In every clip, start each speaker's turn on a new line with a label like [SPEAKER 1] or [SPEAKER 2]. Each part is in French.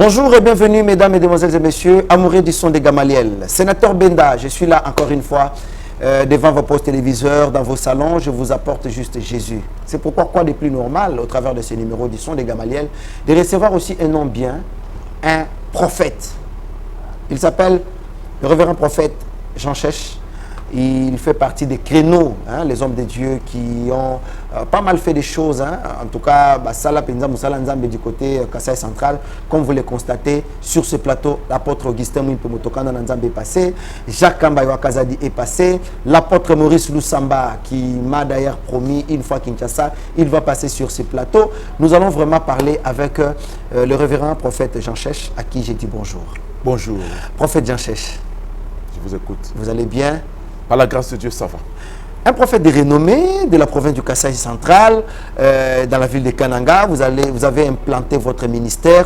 [SPEAKER 1] Bonjour et bienvenue mesdames, mesdemoiselles et messieurs, amoureux du son de Gamaliel. Sénateur Benda, je suis là encore une fois devant vos postes téléviseurs, dans vos salons, je vous apporte juste Jésus. C'est pourquoi quoi de plus normal au travers de ce numéro du son de Gamaliel de recevoir aussi un nom bien, un prophète. Il s'appelle le révérend prophète Jean Chèche. Il fait partie des créneaux, hein, les hommes de Dieu qui ont pas mal fait des choses. Hein. En tout cas, Sala Penza Moussala Nzambe du côté Kassai Central, comme vous le constatez, sur ce plateau, l'apôtre Augustin Mouimpe Motokana Nzambe est passé, Jacques Kambayo Kazadi est passé, l'apôtre Maurice Lusamba, qui m'a d'ailleurs promis une fois Kinshasa, il va passer sur ce plateau. Nous allons vraiment parler avec le révérend prophète Jean Chèche, à qui j'ai dit bonjour.
[SPEAKER 2] Bonjour.
[SPEAKER 1] Prophète Jean Chèche.
[SPEAKER 2] Je vous écoute.
[SPEAKER 1] Vous allez bien?
[SPEAKER 2] Par la grâce de Dieu, ça va.
[SPEAKER 1] Un prophète de renommée de la province du Kasaï central, dans la ville de Kananga, vous avez implanté votre ministère.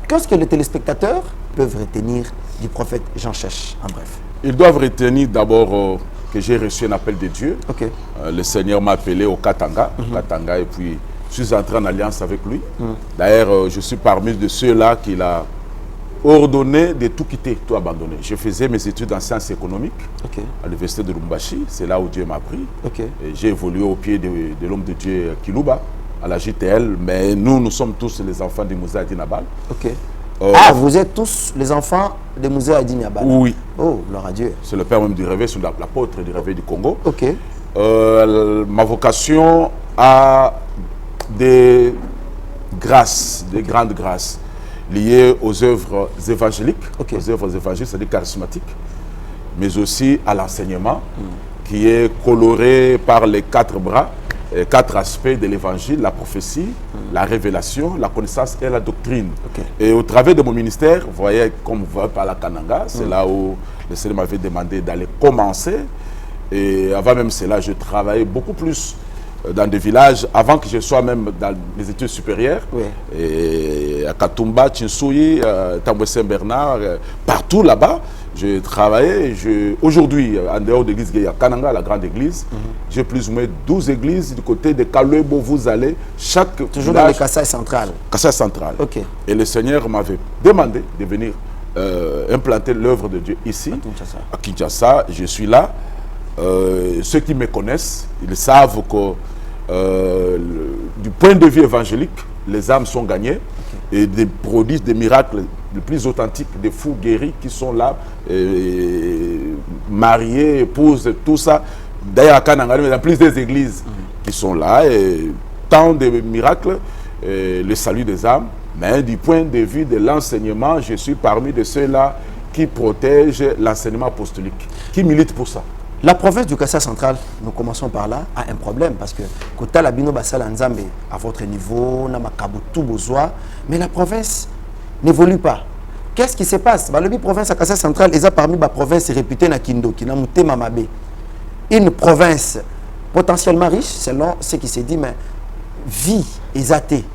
[SPEAKER 1] Qu'est-ce que les téléspectateurs peuvent retenir du prophète Jean Chèche, en bref? Ils
[SPEAKER 2] doivent retenir d'abord que j'ai reçu un appel de Dieu.
[SPEAKER 1] Okay.
[SPEAKER 2] Le Seigneur m'a appelé au Katanga, Katanga, et puis je suis entré en alliance avec lui. D'ailleurs, je suis parmi de ceux-là qu'il a ordonné de tout quitter, tout abandonner. Je faisais mes études en sciences économiques à l'université de Lumbashi, c'est là où Dieu m'a pris. J'ai évolué au pied de l'homme de Dieu Kilouba, à la JTL, mais nous sommes tous les enfants de Moussa Adinabal.
[SPEAKER 1] Vous êtes tous les enfants de Moussa Adinabal?
[SPEAKER 2] Oui.
[SPEAKER 1] Oh, gloire à Dieu.
[SPEAKER 2] C'est le père même du réveil, c'est l'apôtre du réveil du Congo. Ma vocation a des grâces, des grandes grâces, liées aux œuvres évangéliques, aux œuvres évangéliques, c'est-à-dire charismatiques, mais aussi à l'enseignement, qui est coloré par les quatre bras, quatre aspects de l'évangile, la prophétie, la révélation, la connaissance et la doctrine. Et au travers de mon ministère, vous voyez, comme vous voyez par la Kananga, c'est là où le Seigneur m'avait demandé d'aller commencer. Et avant même cela, je travaillais beaucoup plus dans des villages, avant que je sois même dans les études supérieures, et à Katumba, Chinsouyi, Tamboué Saint-Bernard, partout là-bas, je travaillais. Aujourd'hui, en dehors de l'église Guéya Kananga, la grande église, j'ai plus ou moins 12 églises du côté de Kalebo, vous allez, chaque
[SPEAKER 1] toujours
[SPEAKER 2] village,
[SPEAKER 1] dans le Kassai central.
[SPEAKER 2] Kassai central. Et le Seigneur m'avait demandé de venir implanter l'œuvre de Dieu ici, à Kinshasa. Je suis là. Ceux qui me connaissent, ils savent que du point de vue évangélique, les âmes sont gagnées et des prodiges, des miracles les plus authentiques, des fous guéris qui sont là, mariés, épouses, tout ça. D'ailleurs, à Kananga, il y a plus des églises qui sont là, et tant de miracles, le salut des âmes. Mais du point de vue de l'enseignement, je suis parmi de ceux-là qui protègent l'enseignement apostolique, qui militent pour ça.
[SPEAKER 1] La province du Kassai central, nous commençons par là, a un problème parce que Kota Labino Basala Nzambe, à votre niveau, Namakabutu Bozoa, mais la province n'évolue pas. Qu'est-ce qui se passe? La province à Kassai central est parmi les provinces réputées na Kindo, qui n'a mouté Mamabe. Une province potentiellement riche, selon ce qui s'est dit, mais vie exatée.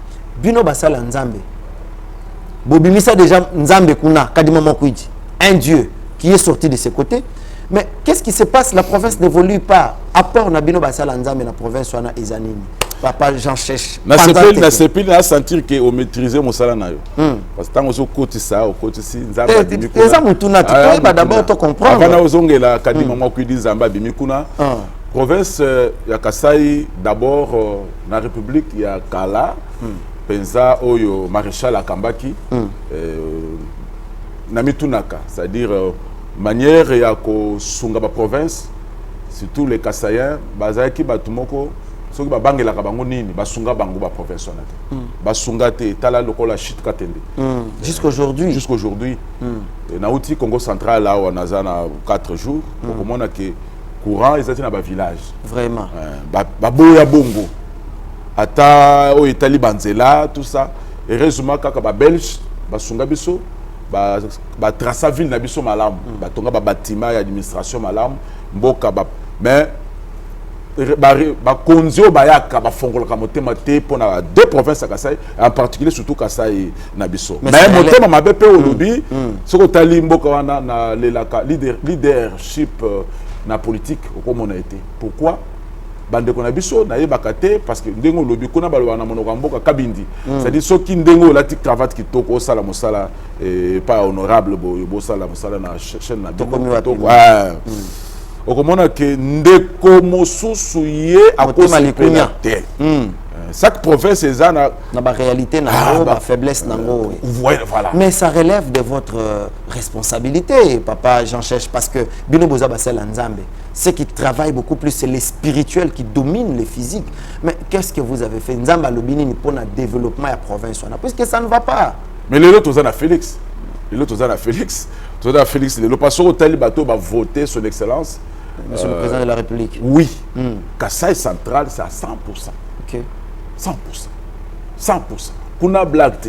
[SPEAKER 1] Bino Basala Nzambe. Bobimisa déjà Nzambe Kuna, Kadima Mokwiji. Un Dieu qui est sorti de ses côtés. Mais qu'est-ce qui se passe? La province n'évolue pas. À part Nabino Basala Nzambe, la province soit Ezanini. Papa Jean Chèche.
[SPEAKER 2] Na sepeli na sentir que on maîtriser mon salaire na yo. Parce que tant aux côté ça, au côté si Nzambe bimikuna.
[SPEAKER 1] Les hommes tout naturel, d'abord te comprendre.
[SPEAKER 2] Avant aux ongela kadima mo kwidi Nzambe bimikuna. Province ya Kasai d'abord na République ya Kala. Penza oyo maréchal Akambaki. Namitunaka, c'est-à-dire manière ya ko sunga ba province, surtout les Kasaïens, bazaki batumoko soki ba bangela ka bango nini basunga bango ba province onate. Basunga te tala lokola shit katende.
[SPEAKER 1] Jusqu'aujourd'hui.
[SPEAKER 2] Jusqu'aujourd'hui. Na outi Congo central là on a na 4 jours, pour komona ke courant ezati na ba village.
[SPEAKER 1] Vraiment.
[SPEAKER 2] Ba boya bongo. Ata o Italie banzela tout ça. Heureusement kaka ba belge basunga biso ba traça ville na biso malam ba tonga ba bâtiment ya administration malam mboka ba mais ba konzio ba yaka ba fongola ka motema te pona deux provinces à Kassai, en particulier surtout Kassai na biso mais motema mabe pe olobi soko tali mboka wana na lelaka leadership na politique comme on a été. Pourquoi? bande qu'on a biso na yebakate parce que ndengo lobi kona balwa na monoko mboka kabindi c'est-à-dire ceux qui ndengo la tic cravate qui toko sala mosala pas honorable bo sala mosala na chaîne na toko okomona ke ndeko mosusu ye akosipela te chaque province eza na
[SPEAKER 1] ba réalité na ba faiblesse nango.
[SPEAKER 2] Voilà.
[SPEAKER 1] Mais ça relève de votre responsabilité, papa Jean Chèche, parce que bino boza basel nzambe. Ceux qui travaillent beaucoup plus, c'est les spirituels qui dominent les physiques. Mais qu'est-ce que vous avez fait? Nzamba lobini ni pour le développement de la province, puisque ça ne va pas.
[SPEAKER 2] Mais les autres, on a Félix. Les autres, on a Félix. On a Félix. Le pasteur au Talibato va voter son excellence.
[SPEAKER 1] Monsieur le président de la République.
[SPEAKER 2] Oui. Kassai central, c'est à 100%.
[SPEAKER 1] Ok.
[SPEAKER 2] 100%. 100%. Kuna blagte.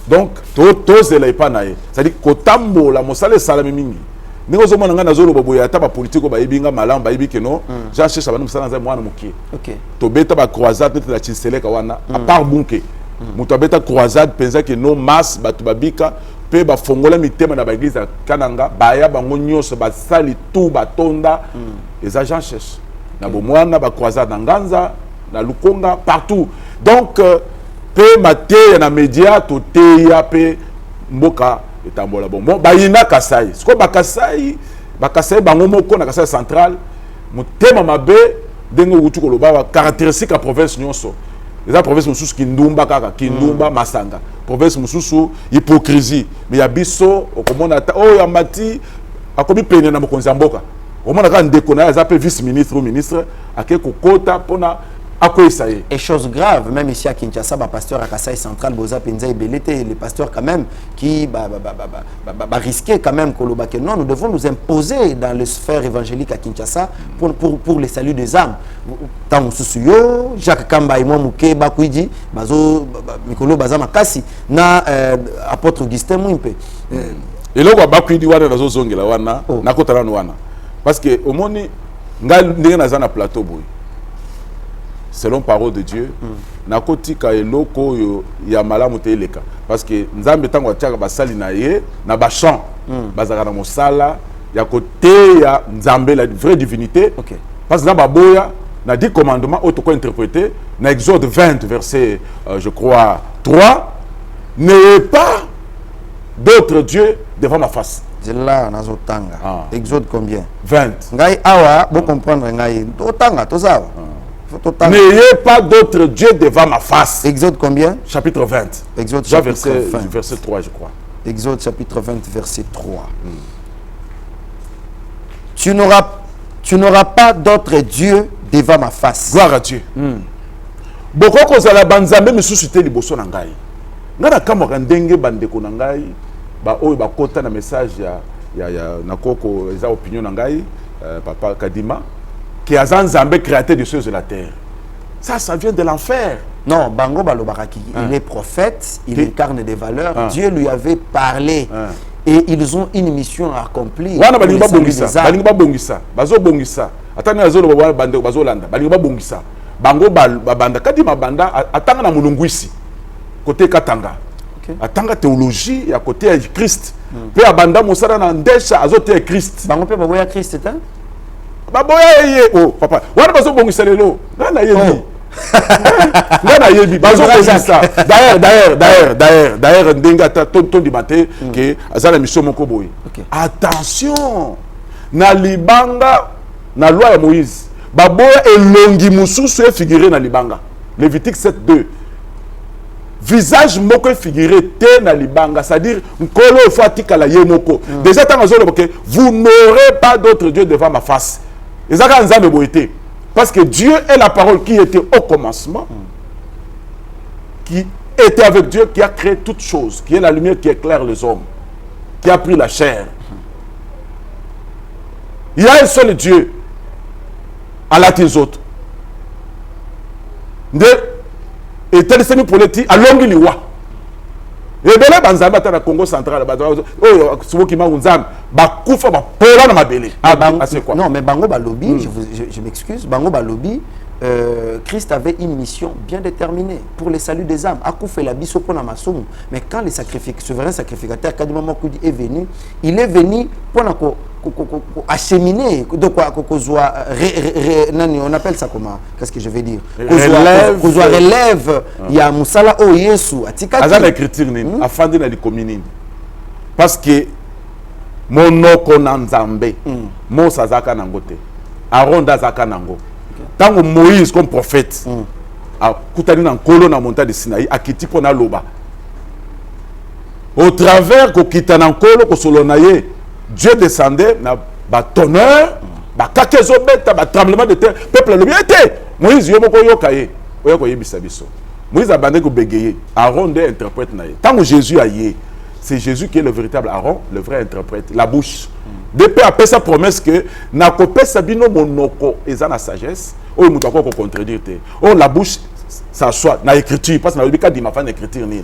[SPEAKER 2] Donc, tous les pas naïe. C'est-à-dire que Kotambo, la mosale salami mingi. Nous avons un zolo boboya taba politique ba ibinga malam ba ibike no. J'ai acheté ça ba nous ça na mwana mukie.
[SPEAKER 1] OK.
[SPEAKER 2] To beta ba croisade peut la chinseleka wana à part bunke. Muto beta croisade pensa que no masse batu babika pe ba fongola mitema na ba église kananga baya bango nyonso ba sali tout ba tonda les agents cherchent. Na bo mwana ba croisade nganza na lukonga partout. Donc pe maté na média to teya pe mboka etambola bon bayina Kasai siko bakasai bango moko na Kasai central mutema mabe dengo utu koloba caractéristique à province nyonso les provinces mususu kindumba kaka kindumba masanga province mususu hypocrisie mais ya biso okomona ya mati akobi pene na mokonzi mboka omona ka ndeko na za pe vice ministre ou ministre ake kokota pona.
[SPEAKER 1] Et chose grave, même ici à Kinshasa, le pasteur à Kasai Central, Boza Penza et Belete, les pasteurs quand même qui risquaient quand même que non, nous devons nous imposer dans les sphères évangéliques à Kinshasa pour le salut des âmes. Tant Susuyo, Jacques Kamba et moi Mouké, Bakuidi, Bazo, Mikolo Bazama Kassi, na apôtre Augustin Mouimpe.
[SPEAKER 2] Et là, Bakuidi wana na zozongela wana, na kotala wana. Parce que au moni ngal ndenge na zana plateau boy. Selon parole de Dieu, nakotika eloko yo ya malamu te eleka parce que nzambe tango atiaka basali na ye na ba chant bazaka na mosala ya côté ya nzambe la vraie divinité.
[SPEAKER 1] Okay.
[SPEAKER 2] Parce que na baboya na 10 commandements auto ko interpréter na Exode 20 verset je crois 3 n'ayez pas d'autres dieux devant ma face.
[SPEAKER 1] C'est là nazotanga. Exode combien?
[SPEAKER 2] 20.
[SPEAKER 1] Ngai awa bo comprendre ngai otanga tozawa.
[SPEAKER 2] N'ayez pas d'autres dieux devant ma face.
[SPEAKER 1] Exode combien?
[SPEAKER 2] Chapitre 20.
[SPEAKER 1] Exode chapitre 20.
[SPEAKER 2] Verset 3, je crois.
[SPEAKER 1] Exode chapitre 20, verset 3. Tu n'auras pas d'autres dieux devant ma face.
[SPEAKER 2] Gloire à Dieu. Beaucoup kozala banzambe misusu liboso na ngai. Ngana kama ndenge bandeko na ngai ba oyo ba kota na message ya nakoko eza opinion na ngai papa Kadima. Qui a Zanzambé créateur des cieux et de la terre. Ça vient de l'enfer.
[SPEAKER 1] Non, Bango Balobaraki, il est prophète, il incarne des valeurs. Dieu lui avait parlé. Et ils ont une mission à accomplir.
[SPEAKER 2] Wana balinga bongisa. Bazo bongisa. Atani azolo bande bazo landa. Balinga bongisa. Bango banda kadi mabanda atanga na mulungwisi. Côté Katanga. Atanga théologie à côté de Christ. Pe abanda mosala na ndesha azote Christ.
[SPEAKER 1] Bango pe baboya Christ eta?
[SPEAKER 2] Baboya ye oh papa wana bazo bongisa lelo ngana yebi ngana yebi bazo bongisa d'ailleurs ndenga ta ton di matin que azala mission moko boy. Attention na libanga na loi ya Moïse baboya elongi mususu e figuré na libanga Lévitique 7:2 visage moko figuré te na libanga, c'est-à-dire nkolo fatika la ye moko déjà tant azolo que vous n'aurez pas d'autre dieu devant ma face. Parce que Dieu est la parole qui était au commencement, qui était avec Dieu, qui a créé toutes choses, qui est la lumière qui éclaire les hommes, qui a pris la chair. Il y a un seul Dieu, à la tes autres. Et tel c'est pour les à l'ongiliwa. Et bien là, dans le Congo central,
[SPEAKER 1] non, mais Bango Balobi, je m'excuse, Bango Balobi, Christ avait une mission bien déterminée pour le salut des âmes. Mais quand le souverain sacrificateur Kadima Mokoudi est venu, il est venu pour acheminer, donc on appelle ça comment? Qu'est-ce que je vais dire? Relève, il y a Moussala o Yesu, atika.
[SPEAKER 2] Azana écriture nini, afandi na likomini. Parce que monoko nanzambe, Mose azaka nangote, Aaron azaka nango. Tango Moïse comme prophète, a kutani na nkolo na montagne de Sinaï, akiti pona loba. Au travers ko kitana nkolo ko solonaye, Dieu descendait na tonnerre, kakezo beta, tremblement de terre, peuple le était. Moïse yomoko yokaye, oyako yebisa biso. Moïse a bandé ko bégayer, Aaron de interprète naye. Tango Jésus a yé, c'est Jésus qui est le véritable Aaron, le vrai interprète, la bouche. Depuis après sa promesse que na kopé sabino monoko eza na sagesse, o muto ko contredire te. O la bouche ça soit na écriture parce que na bika di ma fan écriture ni.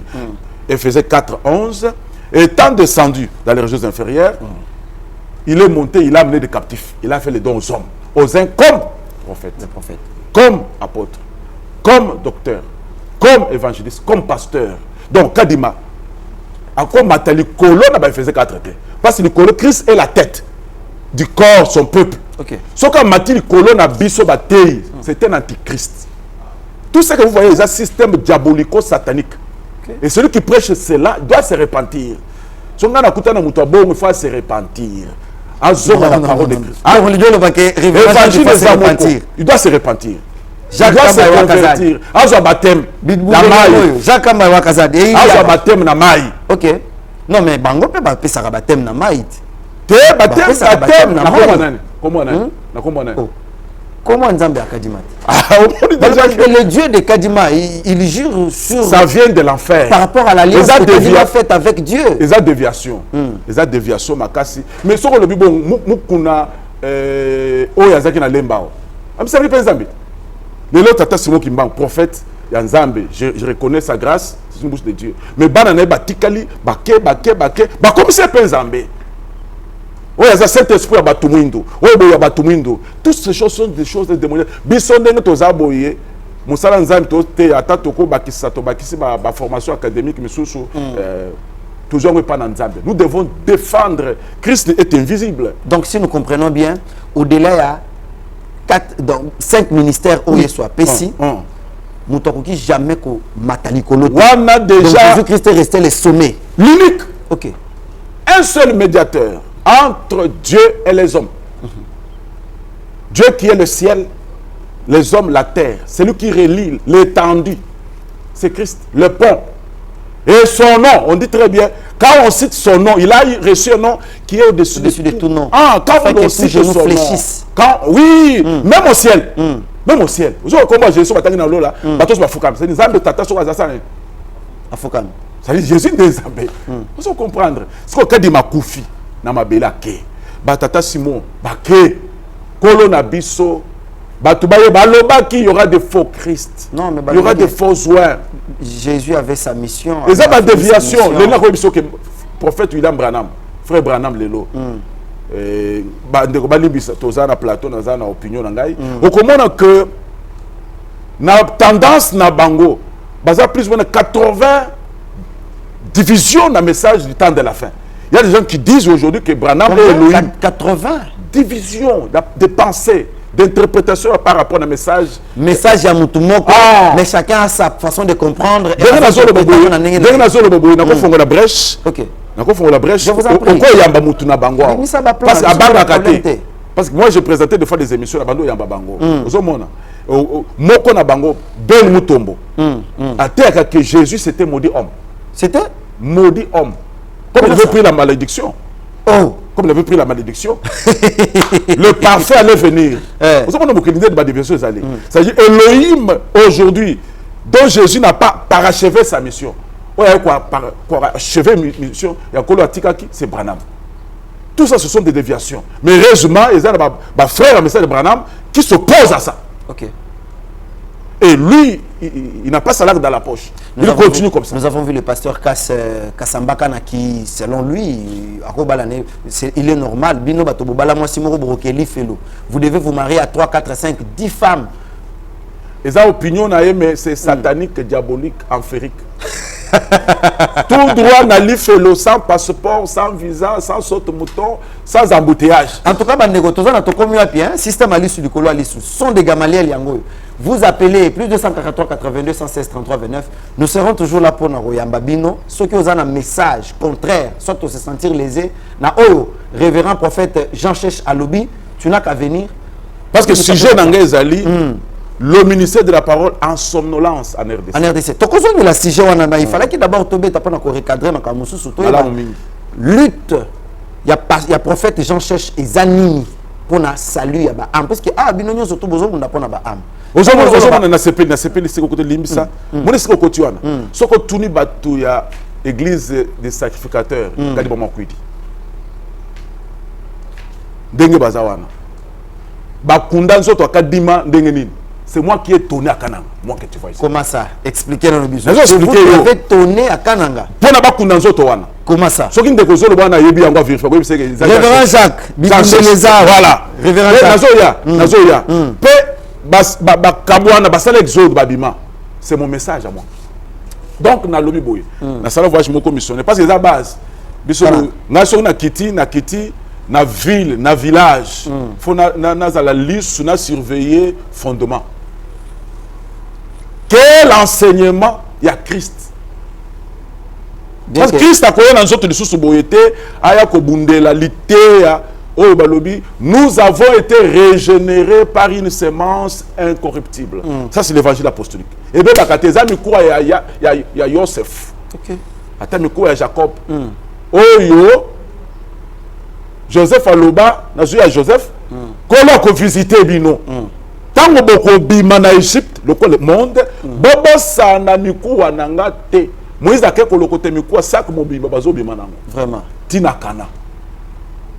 [SPEAKER 2] Éphésiens 4:11, étant descendu dans les régions inférieures, il est monté, il a amené des captifs, il a fait les dons aux hommes, aux uns comme prophètes, comme apôtres, comme docteurs, comme évangélistes, comme pasteurs. Donc Kadima encore matali kolo na Éphésiens 4. Parce que le kolo, Christ est la tête du corps, son peuple. Ce qu'on m'a dit, le kolo na biso batei, c'est un antichrist. Tout ce que vous voyez, c'est un système diabolico-satanique. Et celui qui prêche cela doit se repentir. Si on a il faut se repentir. La parole de Christ. Il doit se repentir. Il doit se convertir. Azo baptême na mai.
[SPEAKER 1] Jacques Wakazade.
[SPEAKER 2] Azo baptême na mai.
[SPEAKER 1] Ok. Non mais bango pe ba pesa baptême na mai.
[SPEAKER 2] Te baptême na mai. Comment nani? Na comment nani?
[SPEAKER 1] Comment Nzambe a Kadima? Le Dieu de Kadima, il jure sur...
[SPEAKER 2] Ça vient de l'enfer.
[SPEAKER 1] Par rapport à l'alliance que Kadima fait avec Dieu.
[SPEAKER 2] Les déviations. Les déviations, makasi. Mais sur le Bible, mukuna oyazaki na lembao. Am sabi pe Nzambe. Le lot tata simo kimba prophète ya Nzambe, je reconnais sa grâce, c'est une bouche de Dieu. Mais banana batikali, bake, comme c'est pe Nzambe. Oui, il y a cet esprit à Batumuindo. Oui, il y a Batumuindo. Toutes ces choses sont des choses démoniaques. Bisondeng tozaboye, Moussala Nzambe te atatoko bakisato bakisi ba formation académique misusu toujours pas dans Nzambe. Nous devons défendre. Christ est invisible.
[SPEAKER 1] Donc si nous comprenons bien, au-delà il y a 5 ministères où il soit Pessi. Nous n'avons jamais que Matalikolo.
[SPEAKER 2] On a déjà.
[SPEAKER 1] Jésus-Christ est resté le sommet.
[SPEAKER 2] L'unique.
[SPEAKER 1] Ok.
[SPEAKER 2] Un seul médiateur entre Dieu et les hommes. Dieu qui est le ciel, les hommes la terre. C'est lui qui relie l'étendue. C'est Christ, le pont. Et son nom, on dit très bien, quand on cite son nom, il a reçu un nom qui est au-dessus
[SPEAKER 1] de tout nom.
[SPEAKER 2] Ah, quand on cite son nom. Quand, oui, même au ciel. Même au ciel. Vous savez comment Jésus va t'amener dans l'eau là? Bateau va foucam. C'est des âmes de tata sur Azassan.
[SPEAKER 1] Afokam.
[SPEAKER 2] Ça dit Jésus des âmes. Vous savez comprendre. C'est quoi dit ma koufi? Namabela ke batata Simon baké kolona biso batubaye baloba qui y aura des faux Christ.
[SPEAKER 1] Non mais
[SPEAKER 2] il y aura des faux oins.
[SPEAKER 1] Jésus avait sa mission.
[SPEAKER 2] Et ça ma déviation le na ko biso que prophète William Branham frère Branham lelo ndeko balibisa toza na plateau na za na opinion na ngai okomona que na tendance na bango baza plus ou moins 80 divisions na message du temps de la fin. Il y a des gens qui disent aujourd'hui que Branham est Elohim.
[SPEAKER 1] 80
[SPEAKER 2] divisions de pensée, d'interprétation par rapport au message.
[SPEAKER 1] Message à Moutoumoko, mais chacun a sa façon de comprendre.
[SPEAKER 2] La brèche. Ok. La brèche.
[SPEAKER 1] Je vous en prie.
[SPEAKER 2] Parce que moi j'ai présenté des fois des émissions à Bando Yamba Bango. Moko na Bango, Ben Moutombo. À terre que Jésus c'était maudit homme.
[SPEAKER 1] C'était
[SPEAKER 2] maudit homme. Comme il avait pris la malédiction. Comme il avait pris la malédiction. Le parfait allait venir. Vous savez, on a l'idée de ma déviation. C'est-à-dire, Elohim, aujourd'hui, dont Jésus n'a pas parachevé sa mission. Pour achever une mission, il y a Koloatikaki, c'est Branham. Tout ça, ce sont des déviations. Mais heureusement, il y a un frère, un message de Branham, qui s'oppose à ça.
[SPEAKER 1] Ok.
[SPEAKER 2] Et lui, il n'a pas sa langue dans la poche. Il continue comme ça.
[SPEAKER 1] Nous avons vu le pasteur Kassambakana qui, selon lui, il est normal. Vous devez vous marier à 3, 4, 5, 10 femmes.
[SPEAKER 2] Et ça, opinion, mais c'est satanique, diabolique, amphérique. Tout droit na l'IFELO, sans passeport, sans visa, sans saute-mouton, sans embouteillage.
[SPEAKER 1] En tout cas, système à l'issue du colo à l'issue. Sont des gamaliels yango. Vous appelez plus 243 82 116 33 29. Nous serons toujours là pour nous Yambabino. Ceux qui ont un message contraire, soit se sentir lésé. Na oyo, révérend prophète Jean Chèche Alobi, tu n'as qu'à venir.
[SPEAKER 2] Parce que si j'ai n'angé Zali, le ministère de la parole en somnolence en RDC.
[SPEAKER 1] En RDC. De la CG, il fallait qu'il d'abord tombe pour recadrer dans Kamoussou. Lutte. Il y a prophète Jean Chèche et Zanini pour na salut. Parce que Binonio surtout besoin de pour na âme.
[SPEAKER 2] Aujourd'hui, na CP c'est côté limbisa. Mon est-ce que côté wana. Ce que tuni batu ya église des sacrificateurs, kadi ba makwidi. Ndenge bazawana. Bakunda nzoto akadima ndenge nini. C'est moi qui ai tourné à Kananga. Moi que tu vois ici.
[SPEAKER 1] Comment ça? Expliquez-nous le besoin.
[SPEAKER 2] Vous
[SPEAKER 1] avez tourné à Kananga.
[SPEAKER 2] Pour na bakunda nzoto wana.
[SPEAKER 1] Comment ça?
[SPEAKER 2] Ce qui ne décose le bana yebi yango vérifier.
[SPEAKER 1] Révérend Jacques.
[SPEAKER 2] Voilà.
[SPEAKER 1] Révérend Jacques.
[SPEAKER 2] Nazoya. Pe ba kamwana basala exode babima. C'est mon message à moi. Donc na lobi boy. Na sala voyage moko missionnaire parce que la base. Biso na so na kiti na ville, na village. Faut na la liste na surveiller fondement. Quel enseignement il y a Christ? Parce que Christ a connu dans notre sous boyete, aya ko bundela litea o balobi, nous avons été régénérés par une semence incorruptible. Ça c'est l'évangile apostolique. Et bien bakateza mikwa ya Joseph.
[SPEAKER 1] OK.
[SPEAKER 2] Ata mikwa ya Jacob. Oyo Joseph aloba, nazu ya Joseph, kola ko visiter bino. Tango boko bima na Égypte, le monde, bobo sana mikuwa nanga te. Moïse a quelque côté mikuwa sak mo bima bazo bima nango.
[SPEAKER 1] Vraiment.
[SPEAKER 2] Tinakana.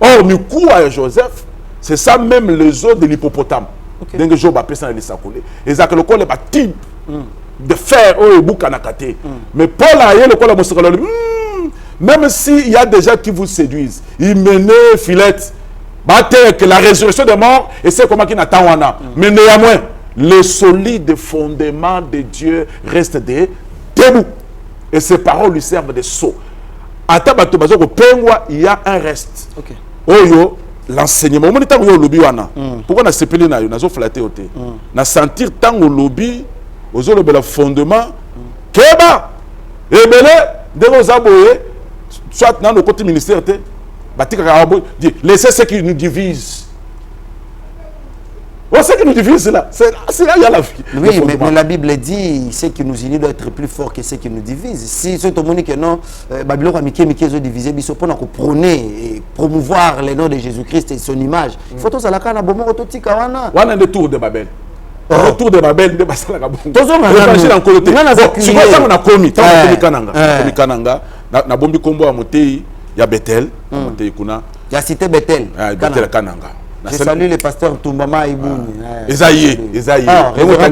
[SPEAKER 2] Or mikuwa ya Joseph, c'est ça même les os de l'hippopotame. Dengue Job a pesa na lisakole. Ezaka le kole ba type de fer o buka nakate. Mais Paul a yé le kole mo sekolo. Même s'il y a des gens qui vous séduisent, ils menent filette, que la résurrection des morts, et c'est comment qu'il n'attend wana. Mais néanmoins, le solide fondement de Dieu reste debout. Et ses paroles lui servent de sceaux. À Tabatobazo, il y a un reste. Oyo, l'enseignement. Pourquoi on a sépelé na yo, na zo flatté au thé. Na sentir tant au lobby, aux le fondement, keba, ebele, de nos aboyés, soit dans le côté ministère, laissez ce qui nous divise. Ce qui nous divise, c'est là il y a la vie.
[SPEAKER 1] Oui, mais la Bible dit ce qui nous unit doit être plus fort que ce qui nous divise. Si ce monde que non, Babylone a divisé, il faut prôner et promouvoir le nom de Jésus-Christ et son image. Il faut tout ça là quand on a bon autotique wana.
[SPEAKER 2] Wana de tour de Babel. Retour de Babel de basala ka bon.
[SPEAKER 1] Tozo na
[SPEAKER 2] côté. Tu vois ça on a commis, Kananga. Na bombi kombo ya motei ya Bethel, motei kuna.
[SPEAKER 1] Ya cité Bethel.
[SPEAKER 2] Bethel Kananga.
[SPEAKER 1] Je salue le pasteur Tumbama Ibouni.
[SPEAKER 2] Esaïe.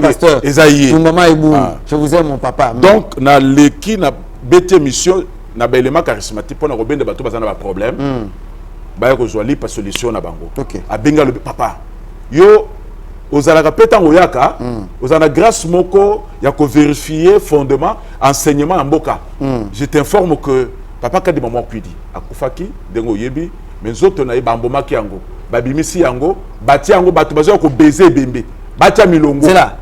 [SPEAKER 1] Pasteur Tumbama Ibouni. Je vous aime mon papa.
[SPEAKER 2] Donc na leki na bete mission na belema charismatique pour na robende bato bazana ba problème. Ba ko joali pas solution na bango. A benga le papa. Yo ozalaka peta ngoyaka, ozana grâce moko ya ko vérifier fondement enseignement en mboka. Je t'informe que papa kadi maman kwidi akufaki dengo yebi mais autres na bamboma ki yango babimisi yango bati yango bato bazo ko baiser bembe batia milongo
[SPEAKER 1] c'est là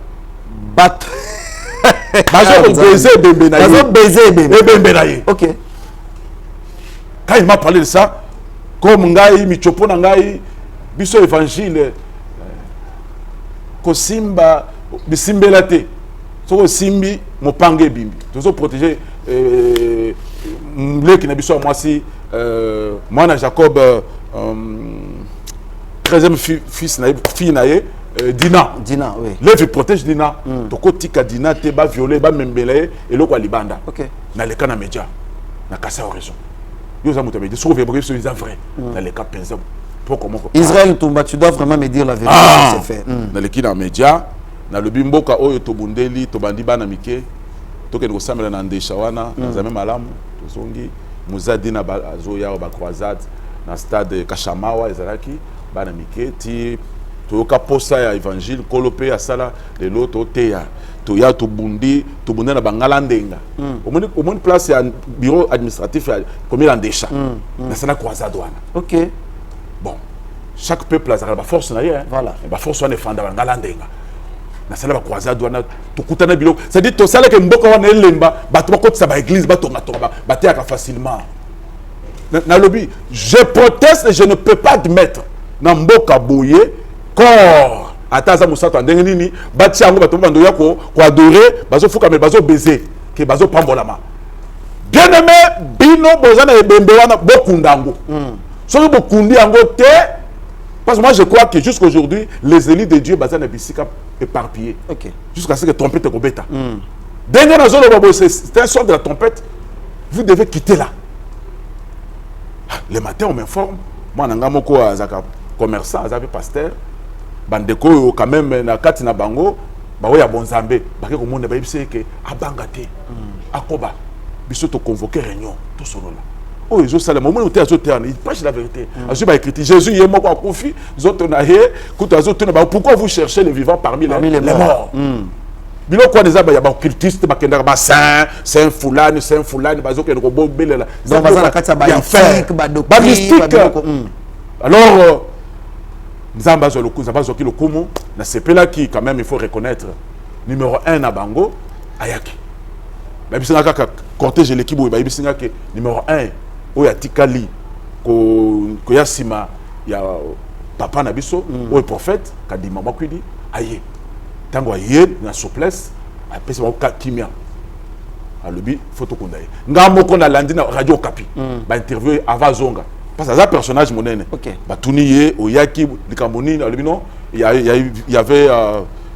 [SPEAKER 1] bato
[SPEAKER 2] bazo ko baiser bembe na
[SPEAKER 1] bazo baiser
[SPEAKER 2] bembe na ye.
[SPEAKER 1] OK.
[SPEAKER 2] Quand il m'a parlé de ça, comme ngai michopo na ngai biso évangile ko simba bisimbela te soko simbi mopange bimbi tozo protéger leki na biso moi si moi Jacob 13e fils na fille na ye Dina,
[SPEAKER 1] oui.
[SPEAKER 2] Levi protège Dina. Toko tika Dina te ba violer ba membele et lo kwa libanda.
[SPEAKER 1] OK.
[SPEAKER 2] Na le kana média. Na kasa raison. Yo za muta média sauver bref c'est vrai. Na le cas pensa pour comment
[SPEAKER 1] Israël Tumba tu dois vraiment me dire la vérité c'est fait.
[SPEAKER 2] Na le kina média na le bimboka oyo to bundeli to bandi bana mike to ke ngosamela na ndesha wana na zame malamu to zongi muzadina ba azoya ba croisade na stade Kashamawa ezalaki bana mike ti toyoka posa ya évangile kolope ya sala lelo toteya toya tobundi na bangala ndenga omoni place ya bureau administratif ya comme l'andesha na sana croisade wana.
[SPEAKER 1] OK.
[SPEAKER 2] Bon, chaque peuple a sa force na ye,
[SPEAKER 1] voilà.
[SPEAKER 2] Ba force wana efanda bangala ndenga na sala ba croisade wana tokutana biloko, c'est dit to sala ke mboka wana elemba bato bakotisa ba église batonga bateka facilement. Na lobby, je proteste et je ne peux pas admettre na mboka boye corps ataza musato ndenge nini bati yango bato bando yako ko adorer bazo fuka mais bazo baiser ke bazo pambolama. Bien aimé bino bozana ebembe wana bokundango. Soki bokundi yango te parce que moi je crois que jusqu'aujourd'hui les élites de Dieu bazana bisika éparpillés.
[SPEAKER 1] OK.
[SPEAKER 2] Jusqu'à ce que trompette kobeta. Denga na zolo babo c'est un sort de la trompette. Vous devez quitter là. Le matin, on m'informe. Moi, je suis un commerçant, un pasteur. Bandeko, quand même, na kati na bango, il y a bon zambé. Il y a bon zambé. Il y a bon zambé. Akoba. Biso to convoquer réunion. Tout ce là. Oh, ils ont ça. Le moment où tu as sauté, il prêche la vérité. Jésus est mort en conflit. Pourquoi vous cherchez les vivants parmi les morts? Bilo quoi des abaya ba occultiste ba kenda ba saint fulani bazo ke ko bobelela
[SPEAKER 1] donc bazana katsa ba mystique ba
[SPEAKER 2] mystique. Alors nzamba zo lokuza bazo ki lokumu na sepela qui quand même il faut reconnaître numéro 1 na bango ayaki ba bisinga kaka cortège l'équipe ba bisinga ke numéro 1 oya tikali ko yasima ya papa na biso o prophète kadima bakwidi aye tango aye na souplesse apesi ba kimia alobi photo kondaye ngamo kona landi na radio Kapi ba interview avant zonga parce que ça personnage monene ba tuniye oyaki likamboni alobi non il y avait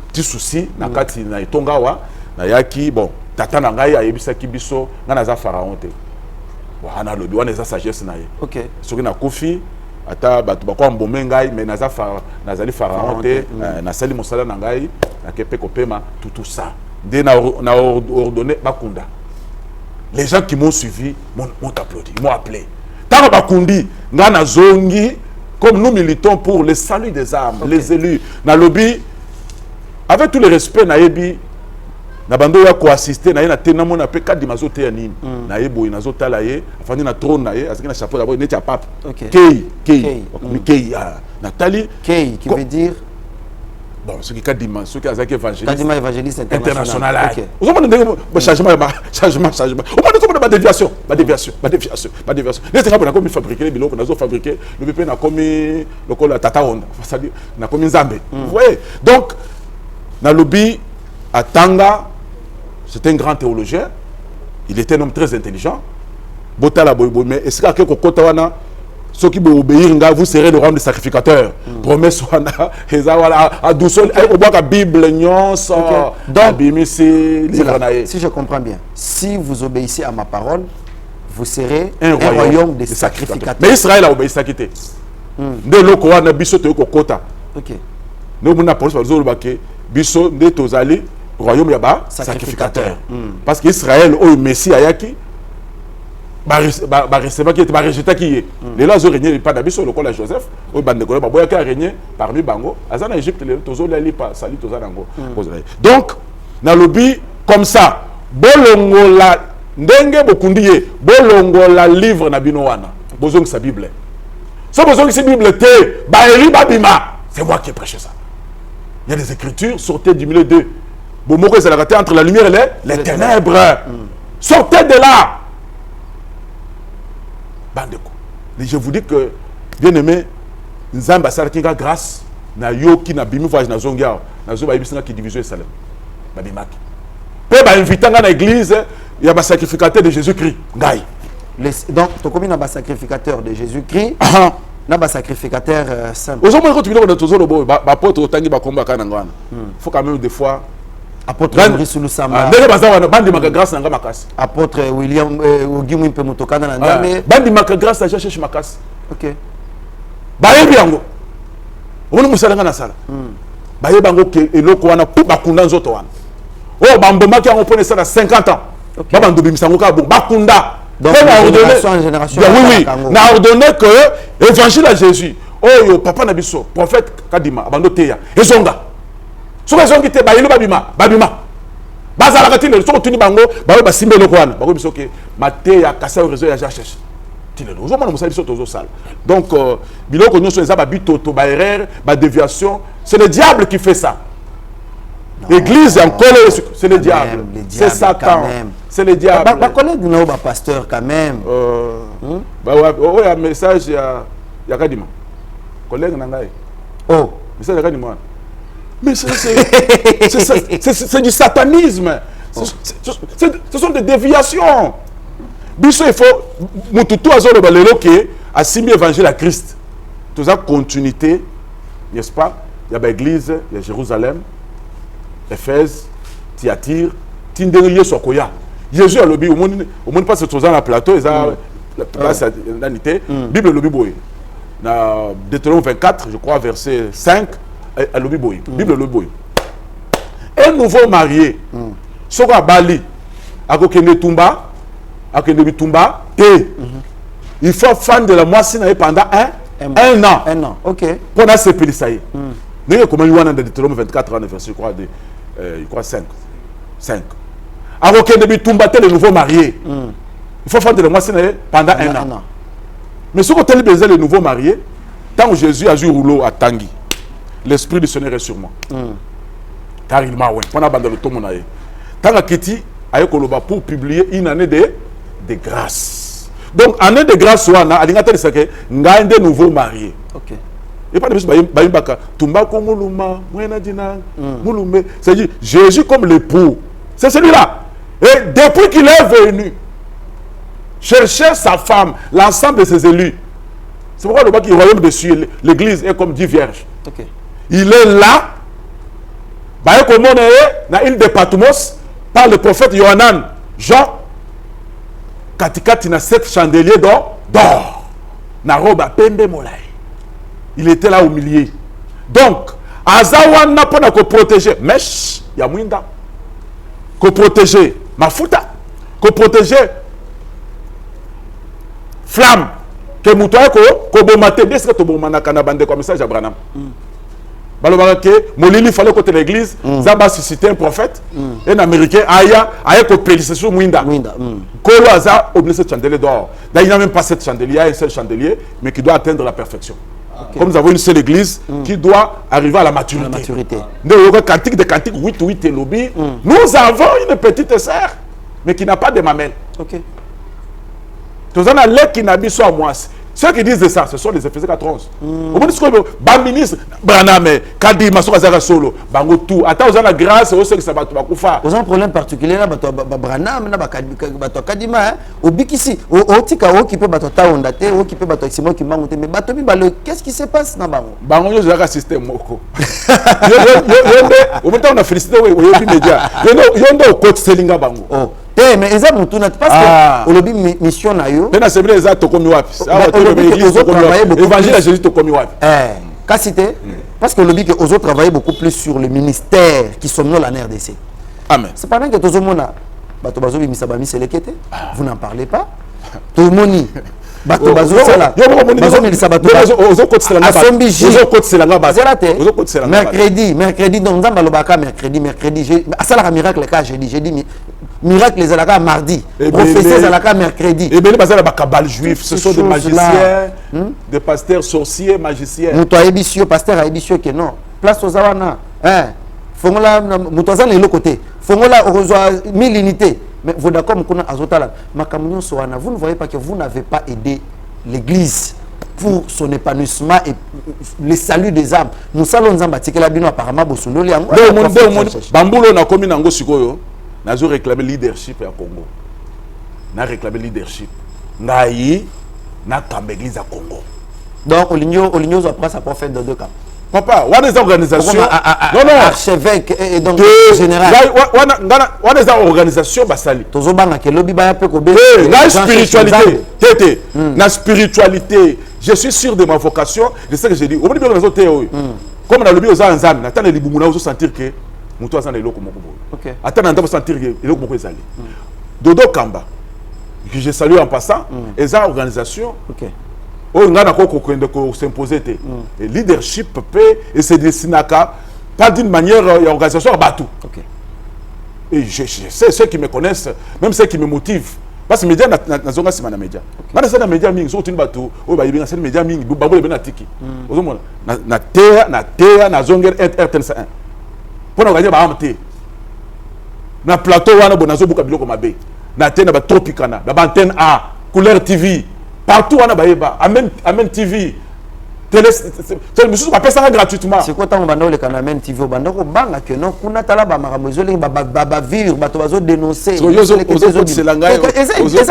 [SPEAKER 2] petit souci na kati na etonga wa na yaki bon tata na ngai ayebisaki biso ngana za pharaon te wana alobi wana za sagesse na ye. OK. Soki na kofi ata batu bakwa mbome ngai mais nazali pharaon te na sali mosala na ngai na kepe kopema tout ça dès na ordonné bakunda. Les gens qui m'ont suivi m'ont applaudi, ils m'ont appelé tant bakundi ngana zongi comme nous militons pour le salut des âmes. Les élus na lobby avec tout le respect na yebi na bando ya ko assister na ye na tena mona pe kadi mazote ya nini na ye boy na zotala ye afandi na trône na ye azaki na chapeau d'abord neti ya pape. Kei Nathalie
[SPEAKER 1] Kei qui veut dire
[SPEAKER 2] bon ce qui kadima ce qui azaki
[SPEAKER 1] évangéliste international.
[SPEAKER 2] Vous comprenez changement on parle comme de déviation neti ngabo na komi fabriquer biloko nazo fabriquer le bébé na komi lokola tata onda c'est-à-dire na komi nzambe. Vous voyez donc na lobby Atanga, c'est un grand théologien. Il était un homme très intelligent. Botala boybo, mais est-ce que quelqu'un kotawana, ceux qui vont obéir, vous serez le rang du sacrificateur. Promesse wana, à douceur, au bois la Bible, donc
[SPEAKER 1] si je comprends bien, si vous obéissez à ma parole, vous serez un royaume de sacrificateurs.
[SPEAKER 2] Mais Israël a obéi ça qui était. De l'oko wana biso te kota.
[SPEAKER 1] OK.
[SPEAKER 2] Nous on a parlé sur le zolobake biso de tozali royaume yaba sacrificateur. Parce qu'Israël au Messie ayaki ba recevoir qui était ba rejeter qui les là ont régné pas d'abiso le col Joseph au bande ko ba boya ka régné parmi bango azana Égypte les tozoli pas sali tozalango. Donc na lobby comme ça bolongola ndenge bokundiye bolongola livre na bino wana bozong sa Bible. So bozong sa Bible te ba eri babima, c'est moi qui ai prêché ça. Il y a des écritures, sortez du milieu d'eux. Bomoko c'est la raté entre la lumière et les ténèbres. Sortez de là. Bandeko. Je vous dis que, bien aimé, Nzamba Sarakinga grâce, na yoki na bimi voyage na zongia, na zo ba ibisinga qui division Salem. Ba bimaki. Pe ba inviter na l'église, il y a ba sacrificateur de Jésus-Christ. Ngai.
[SPEAKER 1] Donc, tu comme un sacrificateur de Jésus-Christ. Naba sacrificateur simple.
[SPEAKER 2] Aujourd'hui, quand tu viens de toujours le beau, apôtre Tangi Bakomba Kanangwana. Faut quand même des fois.
[SPEAKER 1] Apôtre Maurice Lusamba. Apôtre William Ogimou Mpemutokana Nandame.
[SPEAKER 2] Bandi maka grâce à chercher Makas.
[SPEAKER 1] OK.
[SPEAKER 2] Baye biango. On nous salanga na sala. Baye bango ke eloko wana pou bakunda nzoto wana. Oh bamboma ki on prenait ça à 50 ans. Baba ndobi misango ka bon bakunda.
[SPEAKER 1] Donc, génération en génération.
[SPEAKER 2] Oui, on a ordonné que l'évangile à Jésus, oyo papa na biso prophète Kadima abando teya ezonga soka zongi te bayelo babima bazala katile soko tuni bango bawe basimbe lokwana bako biso ke mateya kasa réseau ya cherche tilelo ozo mona musali biso tozo sala donc biloko nyonso eza ba bitoto ba erreur ba déviation c'est le diable qui fait ça. L'église en colère, c'est le diable. C'est Satan. C'est le diable.
[SPEAKER 1] Bah collègue non, bah pasteur quand même.
[SPEAKER 2] Bah ouais, un message il y a Kadima. Collègue nangai.
[SPEAKER 1] Oh,
[SPEAKER 2] message il y a Kadima. Mais c'est du satanisme. Ce sont des déviations. Biso il faut mututu azolo balelo ke asimi évangile à Christ. Tout ça continuité, n'est-ce pas? Il y a l'église, il y a Jérusalem. Éphèse, Thyatire, Tinderiye Sokoya. Jésus a lobby, au monde passe sur un plateau, ils ont la place à l'unité. Bible lobby boy. Dans Deutéronome 24, je crois, verset 5, à lobby boy. Bible lobby boy. Un nouveau marié, Sora Bali, à Kokene Tumba, à Kokene Tumba, il faut fan de la moissine pendant un an.
[SPEAKER 1] Un an, ok.
[SPEAKER 2] Pour se pélissailler. Comment il y a dans Deutéronome 24, verset, je crois 5. Alors qu'il y a le nouveau marié. Il faut faire de moi pendant un an. Mais ce qu'on a besoin le nouveau marié, tant que Jésus a joué rouleau à Tanguy, l'esprit du Seigneur est sur moi. Car il m'a oué. Pendant le temps, tant que Kitty a pour publier une année de grâce. Donc, année de grâce, il y a un nouveau marié.
[SPEAKER 1] Ok.
[SPEAKER 2] Et pas de baïmbaka tumba kongoluma mwena dina mulumbe, c'est-à-dire Jésus comme l'époux, c'est celui-là. Et depuis qu'il est venu chercher sa femme, l'ensemble de ses élus, c'est pourquoi le bas qui royaume dessus, l'église est comme 10 vierges.
[SPEAKER 1] Okay.
[SPEAKER 2] Il est là, bah comme on est dans l'île de Patmos par le prophète Yohanan, Jean, katikati na 7 chandeliers d'or, na robe à pembe molai. Il était là au milieu. Donc, Azawana pour nous protéger. Mesh, Yamwinda. Qu'on protéger Mafuta. Qu'on protéger Flamme. Que Moutouaya ko bomate. Bien sûr que tu bomana kanabande comme message à Branham. Balobaka Molili fallait côté l'église. Zamba suscité un prophète. Un américain aya ko pélisser sur Mwinda. Kolo Aza obligé de chandelier d'or. Là il n'a même pas 7 chandeliers, il y a un seul chandelier mais qui doit atteindre la perfection. Okay. Comme nous avons une seule église qui doit arriver à la maturité. Nous avons cantique de cantique 8 et lobby. Nous avons une petite sœur, mais qui n'a pas de mamelle.
[SPEAKER 1] Ok.
[SPEAKER 2] Tous en a l'air qui n'habille soit moi. Ceux qui disent ça, ce sont les Éphésiens 4:11. Au moment où le ministre Branham, Kadima, Sokazara Solo, Bango tout. Attends, vous avez la grâce, vous savez que ça va tout faire.
[SPEAKER 1] Vous avez un problème particulier là, Branham, Kadima, au Bikisi, au Tika, qui peut battre Taondate, au qui peut battre Simon qui m'a monté, mais Batomi, qu'est-ce qui se passe dans Bango?
[SPEAKER 2] Bango, je vais assister Moko. Au moment où on a félicité, oui, média. Il y a un coach Selinga Bango.
[SPEAKER 1] Mais ils ont tout parce que lobby mission na yo.
[SPEAKER 2] Mais c'est vrai ils ont tout comme wapi. Évangile à Jésus tout comme wapi.
[SPEAKER 1] Parce que lobby que aux autres travaillent beaucoup plus sur le ministère qui somnole en RDC.
[SPEAKER 2] Amen.
[SPEAKER 1] C'est pendant que tous les monde bato bazo bimisa ba miselekete. Vous n'en parlez pas. Tout le monde bato bazo sala. Bazo milisa bato.
[SPEAKER 2] Ozo côté selanga ba. Ozo côté selanga ba.
[SPEAKER 1] Ozo côté selanga ba. Mercredi donc nzamba lobaka mercredi j'ai asala ka miracle ka jeudi miracle les alaka mardi, prophétie les alaka mercredi.
[SPEAKER 2] Et bien les bazar la cabale juif, ce sont des magiciens, des pasteurs sorciers, magiciens.
[SPEAKER 1] Muto ebisio pasteur ebisio que non. Place aux awana, fongola muto za le côté. Fongola reçoit 1000 unités. Mais vous d'accord mukuna azotala makamunyo soana, vous ne voyez pas que vous n'avez pas aidé l'église pour son épanouissement et le salut des âmes. Nous salons nzamba tikela bino apparemment bosundoli yango.
[SPEAKER 2] Bambulo na komi nango sikoyo. Nous avons réclamé leadership au Congo. Nous avons réclamé leadership. Nous avons l'église à Congo.
[SPEAKER 1] Donc, Oligno après ça peut faire dans 2 cas.
[SPEAKER 2] Papa, on a des organisations.
[SPEAKER 1] Non, archevêque et donc général.
[SPEAKER 2] On a des organisations basali.
[SPEAKER 1] Tozobanga ke lobby ba pe ko be.
[SPEAKER 2] La spiritualité. Tété. La spiritualité. Je suis sûr de ma vocation. Je sais que j'ai dit. Au niveau de la zone comme dans le lobby aux Anzam, n'attend les libumuna vous sentir que muto azana eloko moko boy. OK. Attends, on va sentir eloko moko ezali. Dodo Kamba. Que je salue en passant, et ça organisation.
[SPEAKER 1] OK.
[SPEAKER 2] on a s'imposer. Et leadership peut et c'est destiné pas d'une manière organisation à Batou. Et je sais ceux qui me connaissent, même ceux qui me motivent. Parce que les médias sont pas les médias. Quand les médias sont les bateaux, les médias sont les tiki. Na terre, na zone RTL1. Pour nous gagner, na plateau, on a beaucoup de mabe. Na terre, na Tropicana, na antenne A, couleur TV. Partout, on a Amen TV. C'est pas gratuitement.
[SPEAKER 1] C'est quoi tant on le Amen TV au bando ko banga que non kuna tala ba maramozo les ba vivre ba to bazo dénoncer.
[SPEAKER 2] C'est
[SPEAKER 1] la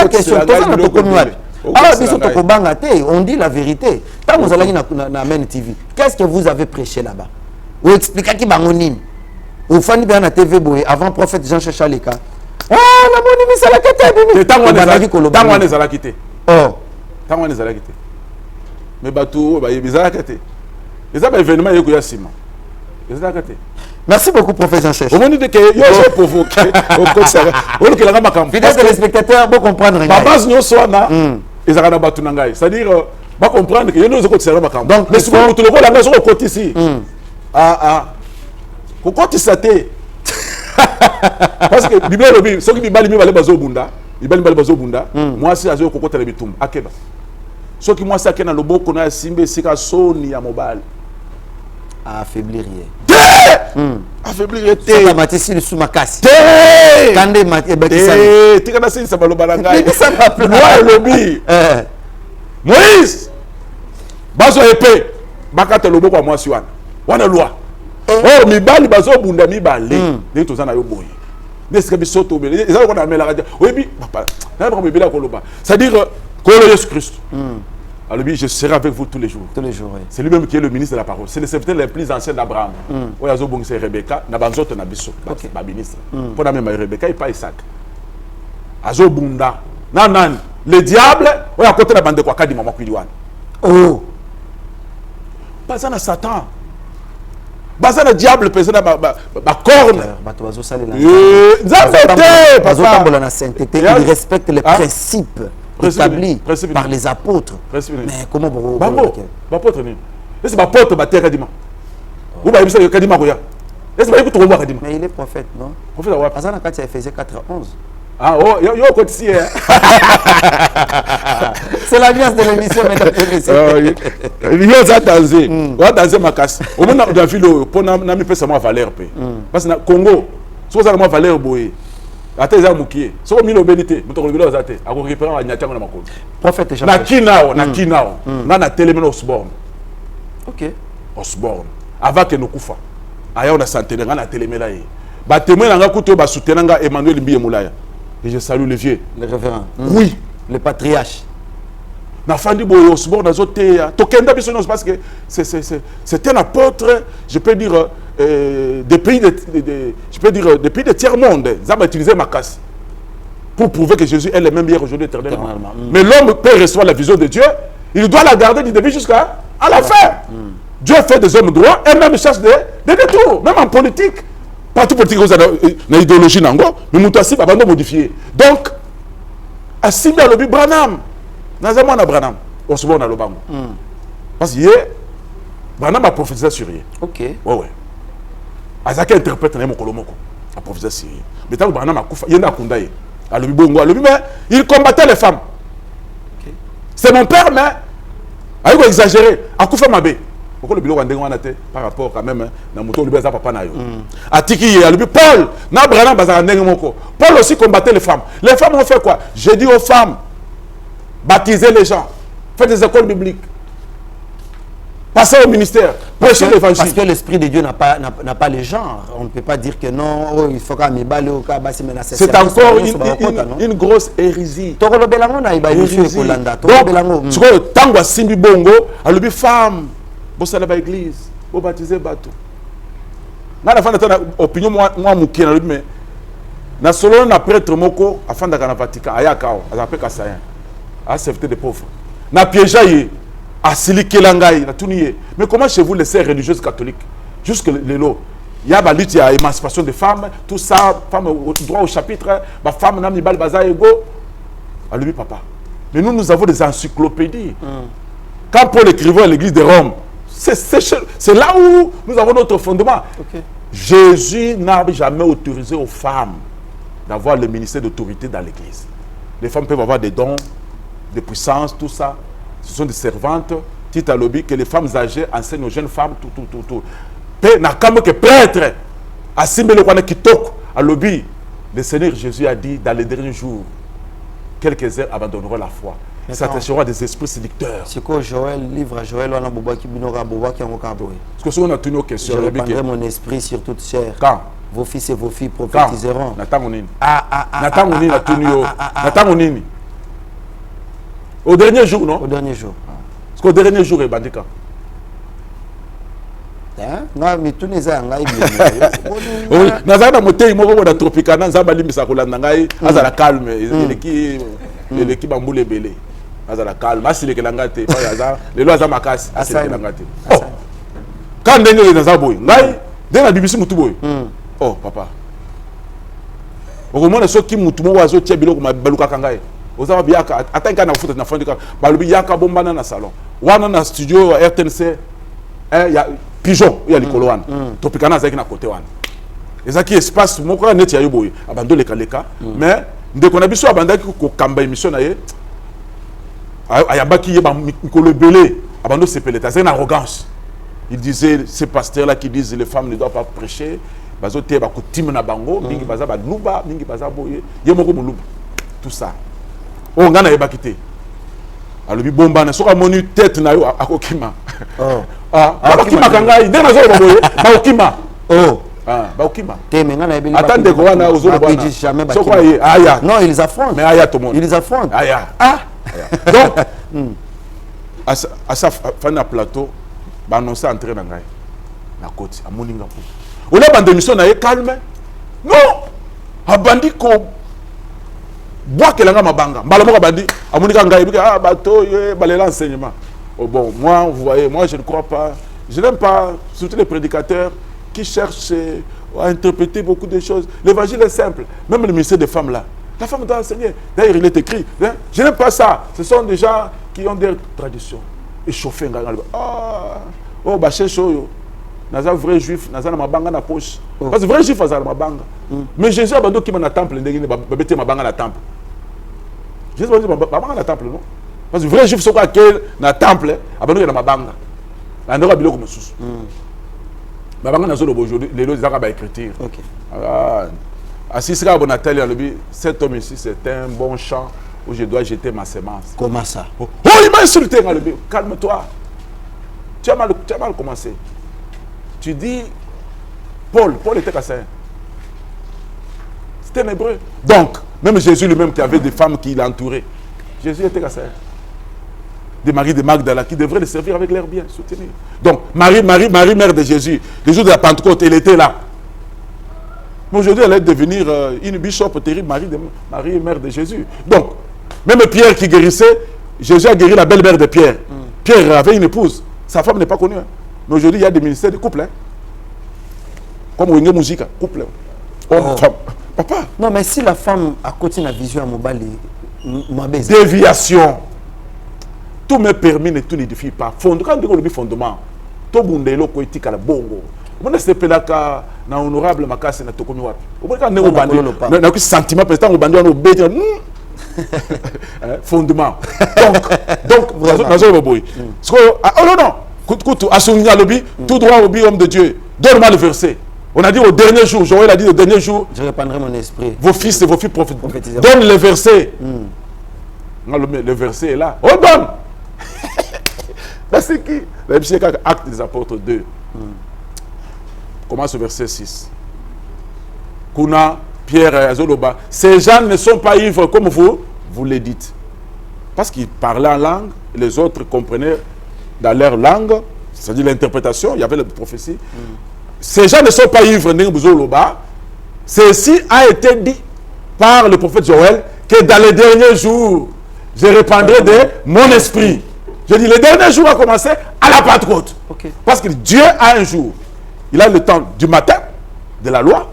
[SPEAKER 1] question ça na to konwa. Ah biso to ko banga te, on dit la vérité. Tant vous allez na Amen TV. Qu'est-ce que vous avez prêché là-bas? Ou expliquez qui bangonim. Ou fani bien na TV boy avant prophète Jean Chachaleka. Ah la monimi c'est la kete.
[SPEAKER 2] Tant on les a quitté. Oh. Tant on les a quitté. Mais bateau, ils ont arrêté. Ils ont événement, ils ont arrêté.
[SPEAKER 1] Merci beaucoup, professeur Chèche.
[SPEAKER 2] Au moment où j'ai provoqué,
[SPEAKER 1] fidèles téléspectateurs, vous comprendre.
[SPEAKER 2] Ils ont battu. C'est-à-dire, vous comprendre que nous avons
[SPEAKER 1] donc,
[SPEAKER 2] mais si vous avez la maison au côté ici, au côté ça parce que Bible lobby, ceux qui baliment les bateaux bunda, ils baliment les bateaux bunda. Moi, c'est à ce que côté les bitum. Akeba. Ce qui moi ça qui est dans le beau qu'on a simbe c'est qu'à Sony à mobile
[SPEAKER 1] à affaiblir
[SPEAKER 2] affaiblir
[SPEAKER 1] té ça m'a tissé le sous ma casse
[SPEAKER 2] té
[SPEAKER 1] kande mati
[SPEAKER 2] bakisa té kana c'est ça balo balanga moi lobby Moïse bazo épée bakate le beau kwa moi si wana loi oh mibali bazo bunda mibale ne to zana yo boye n'est-ce que bisoto bele ezalo kona mela radio oyebi papa na ba mibela ko loba c'est-à-dire Jésus Christ. Alors, je serai avec vous tous les jours.
[SPEAKER 1] Tous les jours, oui.
[SPEAKER 2] C'est lui-même qui est le ministre de la parole. C'est le serviteur le plus ancien d'Abraham. C'est Rebecca, Nabanzot Nabiso, ma ministre. Pour la même Rebecca, il pas Isaac. Azo Bunda. Nan, le diable, on a côté la bande de quoi dit maman Kuidiwan. Oh. Pas ça, Satan. Pas ça, le diable, pas ça, ma corne.
[SPEAKER 1] Il respecte les principes établi par les apôtres. Mais comment vous
[SPEAKER 2] apôtres est-ce que apôtre battait Kadima ou bien il Kadima Goya est-ce que tu vois Kadima
[SPEAKER 1] mais il est prophète non
[SPEAKER 2] prophète ouais
[SPEAKER 1] Azana Katia Ephésiens 4:11
[SPEAKER 2] ah oh yo côté ici
[SPEAKER 1] c'est l'alliance de l'émission mesdames et messieurs
[SPEAKER 2] yo ça danser on danser ma casse au moment de ville pour na mi pesa moi valeur pe parce que Congo so ça moi valeur boy ate za mukie so mino benité mutoko bilo za te ako récupérer wa nyatanga na makolo
[SPEAKER 1] prophète Jean
[SPEAKER 2] na kinao na télémeno Osborne
[SPEAKER 1] OK
[SPEAKER 2] Osborne avant que nous kufa aya on a centenaire na télémela yi ba témoin nga kuto ba soutenanga Emmanuel Mbiye Moulaya et je salue le vieux
[SPEAKER 1] le révérend
[SPEAKER 2] oui
[SPEAKER 1] le patriarche
[SPEAKER 2] na fandi boyo Osborne azote to kenda biso non parce que c'est un apôtre je peux dire des pays je peux dire des pays de tiers monde ça va utiliser ma casse pour prouver que Jésus est le même hier aujourd'hui éternellement. Mais l'homme peut recevoir la vision de Dieu, il doit la garder du début jusqu'à la fin. Dieu fait des hommes droits et même cherche des détours, même en politique. Parti politique vous avez une idéologie nango, mais mutassi va pas modifier. Donc Assimbi a lobby Branham, nazamana Branham, on se voit dans le bango. Parce que Branham a prophétisé sur rien.
[SPEAKER 1] OK.
[SPEAKER 2] Ouais. Azaki interprète na mokolomoko a prophétisé sur rien. Mais tant Branham a kufa, yenda kundaye. Alors, il combattait les femmes. Okay. C'est mon père, mais il a exagéré. A Koufa Mabé. Pourquoi le bilan par rapport quand même à mon papa Nayo. A Tiki, Paul, Paul aussi combattait les femmes. Les femmes ont fait quoi? J'ai dit aux femmes, baptisez les gens, faites des écoles bibliques. Passez au ministère, prêchez l'évangile.
[SPEAKER 1] Parce que l'Esprit de Dieu n'a pas les genres. On ne peut pas dire que non, oh, il faut qu'à me baler au cas,
[SPEAKER 2] c'est encore une grosse hérésie. Donc, tant Simbi Bongo, à l'objet femme, vous allez à l'église, vous baptisez bateau. Dans la fin de temps, opinion, moi, mouké, mais na solo na prêtre moko, afin d'être dans le Vatican, à Yakao, à la paix Kassayen, à servir des pauvres. Na piéjaye. Mais comment chez vous les sœurs religieuses catholiques jusque les lots il y a la lutte, il y a l'émancipation des femmes, tout ça, femmes droit au chapitre, ma femme n'a pas ego. Allume papa. Mais nous avons des encyclopédies. Quand Paul écrivait à l'église de Rome, c'est là où nous avons notre fondement.
[SPEAKER 1] Okay.
[SPEAKER 2] Jésus n'a jamais autorisé aux femmes d'avoir le ministère d'autorité dans l'église. Les femmes peuvent avoir des dons, des puissances, tout ça. Ce sont des servantes. Tite à lobby que les femmes âgées enseignent aux jeunes femmes, tout. N'a comme que prêtre, à Simbele Kitoko, à lobby. Le Seigneur Jésus a dit dans les derniers jours, quelques-uns abandonneront la foi. Ils s'attacheront à des esprits séducteurs.
[SPEAKER 1] C'est quoi Joël, livre à Joël, on a boba qui binora boba qui a mon caboué.
[SPEAKER 2] Parce que si on a tenu aux questions,
[SPEAKER 1] je répandrai mon esprit sur toute chair.
[SPEAKER 2] Quand
[SPEAKER 1] vos fils et vos filles prophétiseront.
[SPEAKER 2] Au dernier jour, non?
[SPEAKER 1] Au dernier jour.
[SPEAKER 2] Parce qu'au dernier jour, il est bandit quand?
[SPEAKER 1] Non, mais tout les ans,
[SPEAKER 2] oui, Nazana Moté, il m'a dit Tropicana, Zabali Misakolandangai, Azala calme, il est qui bamboule belé. Azala calme, Asile Kelangate, les lois Zamakas, Asile Kelangate. Quand Daniel est dans un boy, dès la BBC Moutuboy. Oh, papa. Au moment où qui Moutumo oiseau tient bilo comme Baluka Kangai. Aux amis, attends qu'on a foutu dans fond du camp. Balubi Yaka Bombana na salon. Wana na studio RTNC. Il y a pigeon, il y a les colons. Topicana Zaki na côté wan. Et ça qui espace, mon frère net yayo boy. Abandon les kaleka. Mais dès qu'on a besoin abandonner ko kamba émission na ye. Ayabaki yeba mikolo belé. Abandon c'est peleta. C'est une arrogance. Il disait, ces pasteurs-là qui disent les femmes ne doivent pas prêcher, bazote ba coutume na bango, mingi baza ba luba, mingi baza boye, yemoko muluba. Tout ça. On ngana yeba kité. Alobi bomba na soka monu tête na yo akokima.
[SPEAKER 1] Oh.
[SPEAKER 2] Bakima kangai, ndena zo ba boye, ba okima.
[SPEAKER 1] Oh.
[SPEAKER 2] Ba okima.
[SPEAKER 1] Te menga na yebeli.
[SPEAKER 2] Attendez ko wana ozolo bana. Sokwa ye, aya.
[SPEAKER 1] Non, ils affrontent.
[SPEAKER 2] Mais aya tout le monde.
[SPEAKER 1] Ils affrontent.
[SPEAKER 2] Aya. Donc à sa fin de plateau ba annoncer entrer dans ngai na côté à moninga pour on a bande émission na calme non abandi ko bois que langa mabanga mbala moko bandi amonika ngai bika bato ye balela enseignement. Oh bon, moi vous voyez, moi je ne crois pas, je n'aime pas surtout les prédicateurs qui cherchent à interpréter beaucoup de choses. L'évangile est simple, même le ministère des femmes là, la femme doit enseigner. D'ailleurs il est écrit, hein? Je n'aime pas ça, ce sont des gens qui ont des traditions. Échauffé oh bah c'est chaud naza vrai juif naza na mabanga na poche parce que vrai juif aza na mabanga mais Jésus abando qui na temple ndenge babete mabanga na temple Jésus abando mabanga na temple non parce que vrai juif soko akel na temple abando na mabanga na ndoko biloko mosusu mabanga na zolo aujourd'hui les lois zaka ba écriture
[SPEAKER 1] OK
[SPEAKER 2] Assisra Bonatali alobi cet homme ici c'est un bon champ où je dois jeter ma semence.
[SPEAKER 1] Comment ça?
[SPEAKER 2] Oh, il m'a insulté. Calme-toi. Tu as mal commencé. Tu dis, Paul était cassé. C'était un hébreu. Donc, même Jésus lui-même qui avait des femmes qui l'entouraient. Jésus était cassé. Des maris de Magdala qui devraient le servir avec leurs biens, soutenir. Donc, Marie, mère de Jésus, le jour de la Pentecôte, elle était là. Mais aujourd'hui, elle est devenir une bishop terrible, Marie, mère de Jésus. Donc, même Pierre qui guérissait, Jésus a guéri la belle-mère de Pierre. Pierre avait une épouse. Sa femme n'est pas connue. Hein. Mais aujourd'hui, il y a des ministères de couple. Hein. Comme Wenge Musique, couple. Homme-femme. Papa.
[SPEAKER 1] Non, mais si la femme a continué la vision à Mobali,
[SPEAKER 2] déviation. Tout me permet, mais tout n'édifie pas. Quand on dit fondement, tout le monde est là, politique à la bongo. On a ce là na honorable makasi na tokomi wapi. On a ne obandi. Na ku sentiment peut-être obandi on obéit. Fondement. Donc nazo boboy. Oh non. Kutu asunya lobi, tout droit au homme de Dieu. Donne-moi le verset. On a dit au dernier jour, Joël a dit au dernier jour,
[SPEAKER 1] je répandrai mon esprit.
[SPEAKER 2] Vos fils et vos filles prophétiseront. Donne le verset. Le verset est là. On donne. C'est qui? Acte des apôtres 2. Commence au verset 6. Kuna, Pierre et Azoloba. Ces gens ne sont pas ivres comme vous le dites. Parce qu'ils parlaient en langue, et les autres comprenaient dans leur langue, c'est-à-dire l'interprétation, il y avait la prophétie. Ces gens ne sont pas ivres, ceci a été dit par le prophète Joël que dans les derniers jours, je répandrai de mon esprit. Je dis, les derniers jours a commencé à la Pentecôte.
[SPEAKER 1] Okay.
[SPEAKER 2] Parce que Dieu a un jour. Il a le temps du matin, de la loi.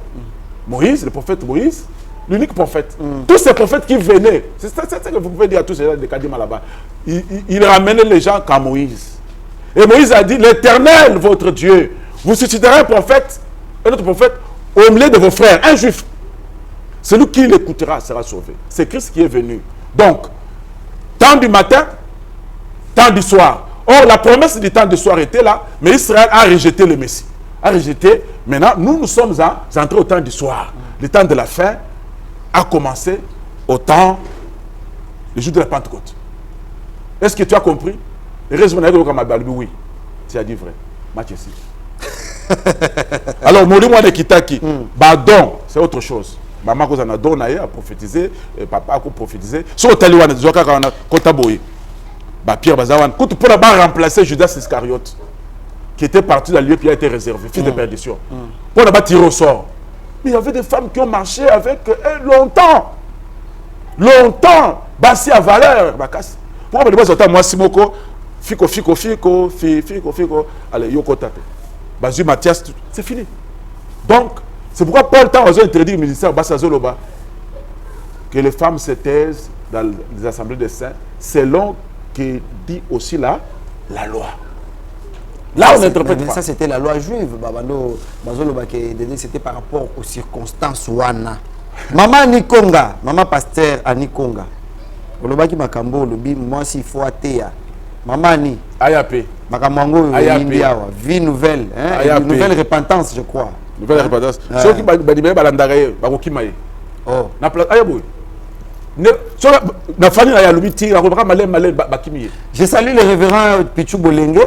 [SPEAKER 2] Moïse, le prophète Moïse, l'unique prophète. Tous ces prophètes qui venaient, c'est ça que vous pouvez dire à tous ces gens de Kadima là-bas, ils ramenaient les gens qu'à Moïse. Et Moïse a dit, l'Éternel, votre Dieu, vous susciterez un prophète, un autre prophète, au milieu de vos frères, un juif. Celui qui l'écoutera sera sauvé. C'est Christ qui est venu. Donc, temps du matin, temps du soir. Or, la promesse du temps du soir était là, mais Israël a rejeté le Messie. A rejeté. Maintenant, nous sommes entrés au temps du soir. Le temps de la fin a commencé au temps, le jour de la Pentecôte. Est-ce que tu as compris? Oui, tu as dit vrai. Mathieu. Alors, Morimou de Kitaki, Badon, c'est autre chose. Maman a prophétisé, papa a prophétisé. Sur le Taïwan, Pierre Bazawan, pour remplacer Judas Iscariote, qui était parti dans le lieu qui a été réservé, fils de perdition. Pour ne tirer au sort. Mais il y avait des femmes qui ont marché avec eux longtemps. Longtemps. Bassi à valeur. Pourquoi je dis moi, Simoko, Fico, allez, Yoko Tape. Bazu Mathias, c'est fini. Donc, c'est pourquoi Paul a interdit au ministère Bassazoloba que les femmes se taisent dans les assemblées des saints, selon que dit aussi la loi. Là, on n'interprète pas.
[SPEAKER 1] Ça, c'était la loi juive. C'était par rapport aux circonstances. Maman Nikonga, maman pasteur à Nikonga. Olobaki makambo lobi moi si faut atea. Maman ni
[SPEAKER 2] Ayape.
[SPEAKER 1] Makamango vie nouvelle, hein, nouvelle repentance, je crois.
[SPEAKER 2] Nouvelle repentance. Ceux qui badibé balandagaye bakokimaye.
[SPEAKER 1] Oh.
[SPEAKER 2] Na place ayaboy.
[SPEAKER 1] Je salue le révérend Pichou Bolenge,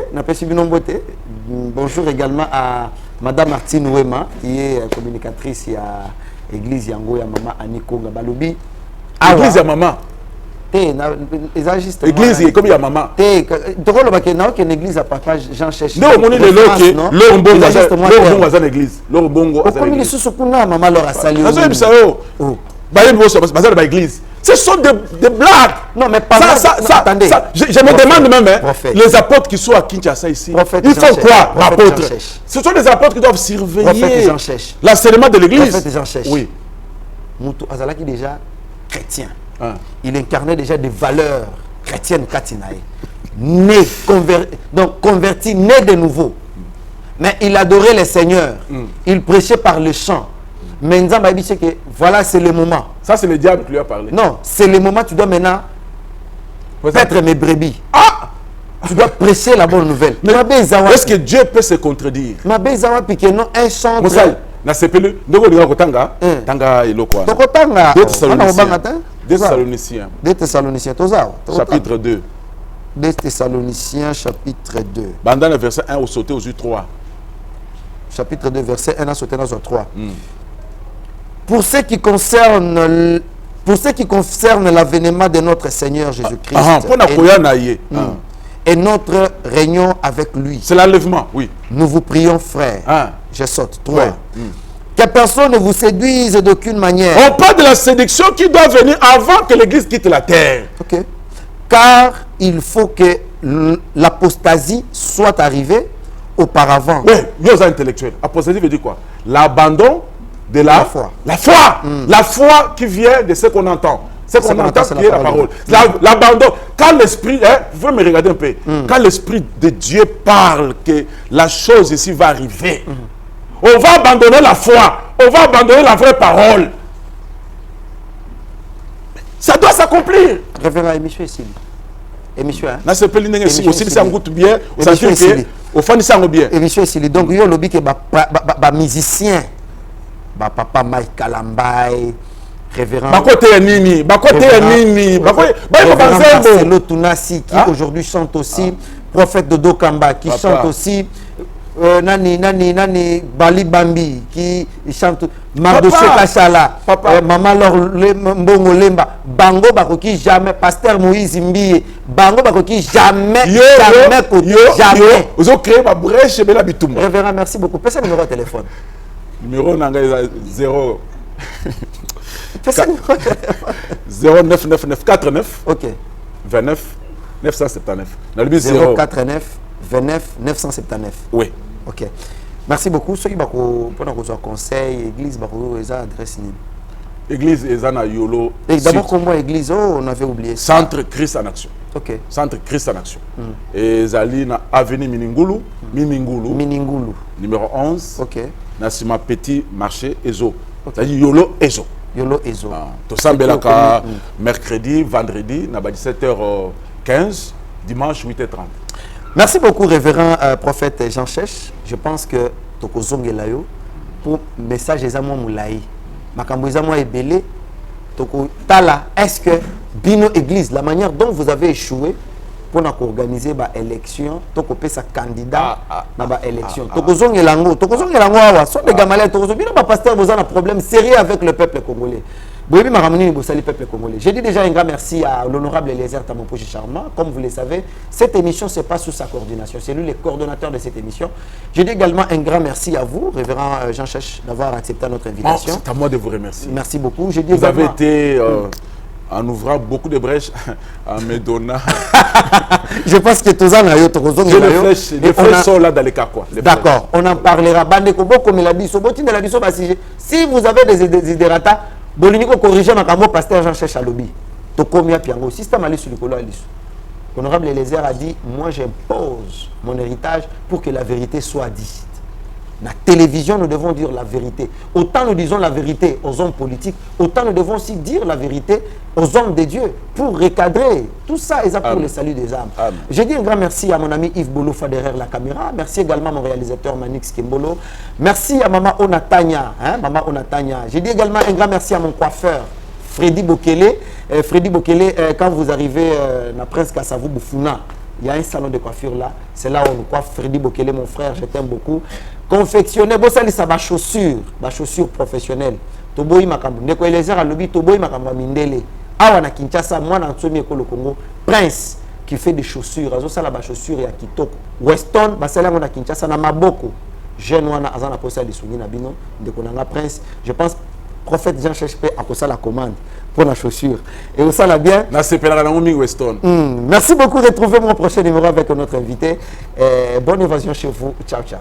[SPEAKER 1] bonjour également à Madame Martine Ouema, qui est communicatrice à l'église Yango, à Maman Anikonga Balobi.
[SPEAKER 2] Église ya maman.
[SPEAKER 1] Église
[SPEAKER 2] comme il y a maman.
[SPEAKER 1] Une église à papa Jean Chèche.
[SPEAKER 2] Non, on est le bongo à l'église. Le bongo à l'église.
[SPEAKER 1] Maman leur a salué.
[SPEAKER 2] Ce sont des blagues.
[SPEAKER 1] Non, mais pas
[SPEAKER 2] attendez. Je me demande même, les apôtres qui sont à Kinshasa ici, ils font quoi, apôtres? Ce sont des apôtres qui doivent surveiller l'enseignement de l'église. Oui.
[SPEAKER 1] Moutou Azalaki déjà chrétien. Il incarnait déjà des valeurs chrétiennes Katinaï. Né, converti, né de nouveau. Mais il adorait le Seigneur. Il prêchait par le chant. Mais Nzamba a dit que voilà, c'est le moment.
[SPEAKER 2] Ça, c'est le diable qui lui a parlé.
[SPEAKER 1] Non, c'est le moment, tu dois maintenant paître mes brebis.
[SPEAKER 2] Ah!
[SPEAKER 1] Tu dois prêcher la bonne nouvelle.
[SPEAKER 2] Est-ce que Dieu peut se contredire?
[SPEAKER 1] Un chant.
[SPEAKER 2] Na sepelu ndoko linga kotanga tanga iloko wana.
[SPEAKER 1] Tokotanga.
[SPEAKER 2] 2 Thessaloniciens.
[SPEAKER 1] 2 Thessaloniciens
[SPEAKER 2] chapitre 2.
[SPEAKER 1] 2 Thessaloniciens chapitre 2.
[SPEAKER 2] Bandana verset 1 au sauté aux 3.
[SPEAKER 1] Chapitre 2 verset 1 à sauter aux 3. Pour ce qui concerne l'avènement de notre Seigneur Jésus-Christ et notre réunion avec lui.
[SPEAKER 2] C'est l'enlèvement, oui.
[SPEAKER 1] Nous vous prions, frères. Je saute. 3. Que personne ne vous séduise d'aucune manière.
[SPEAKER 2] On parle de la séduction qui doit venir avant que l'Église quitte la terre.
[SPEAKER 1] Ok. Car il faut que l'apostasie soit arrivée auparavant.
[SPEAKER 2] Oui, nous intellectuels. Apostasie veut dire quoi? L'abandon de la foi. La foi. La foi qui vient de ce qu'on entend. Ce qu'on entend qui est la parole. L'abandon. Quand l'esprit, vous pouvez me regarder un peu. Quand l'esprit de Dieu parle que la chose ici va arriver, on va abandonner la foi. On va abandonner la vraie parole. Ça doit s'accomplir.
[SPEAKER 1] Révérend Émission ici. Émission, hein?
[SPEAKER 2] Aussi, ça goûte bien. Ça fait que au fond, ça goûte bien.
[SPEAKER 1] Émission ici. Donc, il y a lobby que musicien. Papa Mike Kalambay. Révérend Marcelo Tunasi qui aujourd'hui chante aussi, prophète Dodo Kamba qui chante aussi, Nani Bali Bambi qui chante, Mardoché Kachala, Maman Laure Mbongo Lemba, Bango Bakoki jamais, Pasteur Moïse Mbiye, Bango Bakoki jamais.
[SPEAKER 2] Vous avez créé ma brèche et la bitoum.
[SPEAKER 1] Révérend, merci beaucoup. Passez le numéro de téléphone.
[SPEAKER 2] Numéro 0 099949
[SPEAKER 1] ok
[SPEAKER 2] 29 979
[SPEAKER 1] 049 29 979
[SPEAKER 2] oui
[SPEAKER 1] ok merci beaucoup ceux qui pour nos conseils église les adresses
[SPEAKER 2] Église Ezana Yolo.
[SPEAKER 1] Et d'abord, comment église? Oh, on avait oublié
[SPEAKER 2] ça. Centre Christ en Action.
[SPEAKER 1] Ok.
[SPEAKER 2] Centre Christ en Action. Et Zali na Avenue Miningulu.
[SPEAKER 1] Miningulu.
[SPEAKER 2] Numéro 11.
[SPEAKER 1] Ok.
[SPEAKER 2] Nassima Petit Marché Ezo. C'est-à-dire Yolo Ezo.
[SPEAKER 1] Yolo Ezo.
[SPEAKER 2] Tout ça, mercredi, vendredi, 17h15, dimanche 8h30.
[SPEAKER 1] Merci beaucoup, révérend prophète Jean Chèche. Je pense que Tokozonge Layo, pour message des amours Moulaï, Makambo des amours Ebele, Toko Tala, est-ce que Bino Église, la manière dont vous avez échoué pour organiser l'élection, Toko pe sa candidat dans l'élection. Tokozonge Lango, sont des gamalais, Tokozonge, Bino pasteur, vous avez un problème sérieux avec le peuple congolais. Boyebi Maramoni Boussali, peuple congolais. J'ai dit déjà un grand merci à l'honorable Eliezer Tamopouchi Charmant. Comme vous le savez, cette émission, ce n'est pas sous sa coordination. C'est lui le coordonnateur de cette émission. Je dis également un grand merci à vous, révérend Jean Chèche, d'avoir accepté notre invitation.
[SPEAKER 2] C'est à moi de vous remercier.
[SPEAKER 1] Merci beaucoup. Je dis
[SPEAKER 2] vous
[SPEAKER 1] également...
[SPEAKER 2] avez été, en ouvrant beaucoup de brèches, en me donnant...
[SPEAKER 1] Je pense que tous
[SPEAKER 2] les flèches sont là dans les carquois.
[SPEAKER 1] D'accord, on en parlera. Si vous avez des désiderata, Boliniko corrige ma camo pasteur Jean Chèche Alobi. Tokomia Piango. Système Ali sur le colo Alice. Honorable Eliezer a dit, moi j'impose mon héritage pour que la vérité soit dite. La télévision, nous devons dire la vérité. Autant nous disons la vérité aux hommes politiques, autant nous devons aussi dire la vérité aux hommes de Dieu pour recadrer. Tout ça est pour le salut des âmes. J'ai dit un grand merci à mon ami Yves Bolofa derrière la caméra. Merci également à mon réalisateur Manix Kimbolo. Merci à Maman Onatanya. Maman Onatanya. J'ai dit également un grand merci à mon coiffeur, Freddy Bokele. Freddy Bokele, quand vous arrivez à Prince Kassavou Boufouna, il y a un salon de coiffure là. C'est là où on coiffe. Freddy Bokele, mon frère, je t'aime beaucoup. Confectionner, bon ça c'est ma chaussure professionnelle. Toboyi makambo. Ndeko Eliezer alobi toboyi makambo mindele. Awa na Kinshasa, moi na Tsomi Ekolo Congo, Prince qui fait des chaussures. Azo sala ba chaussures ya kitoko. Weston, basala na Kinshasa na maboko. Jeune wana azana posa lisungi na bino. Ndeko nanga Prince. Je pense prophète Jean Chèche a posé la commande pour la chaussure. Et vous savez bien. Merci beaucoup. Retrouvez mon prochain numéro avec notre invité. Bonne évasion chez vous. Ciao, ciao.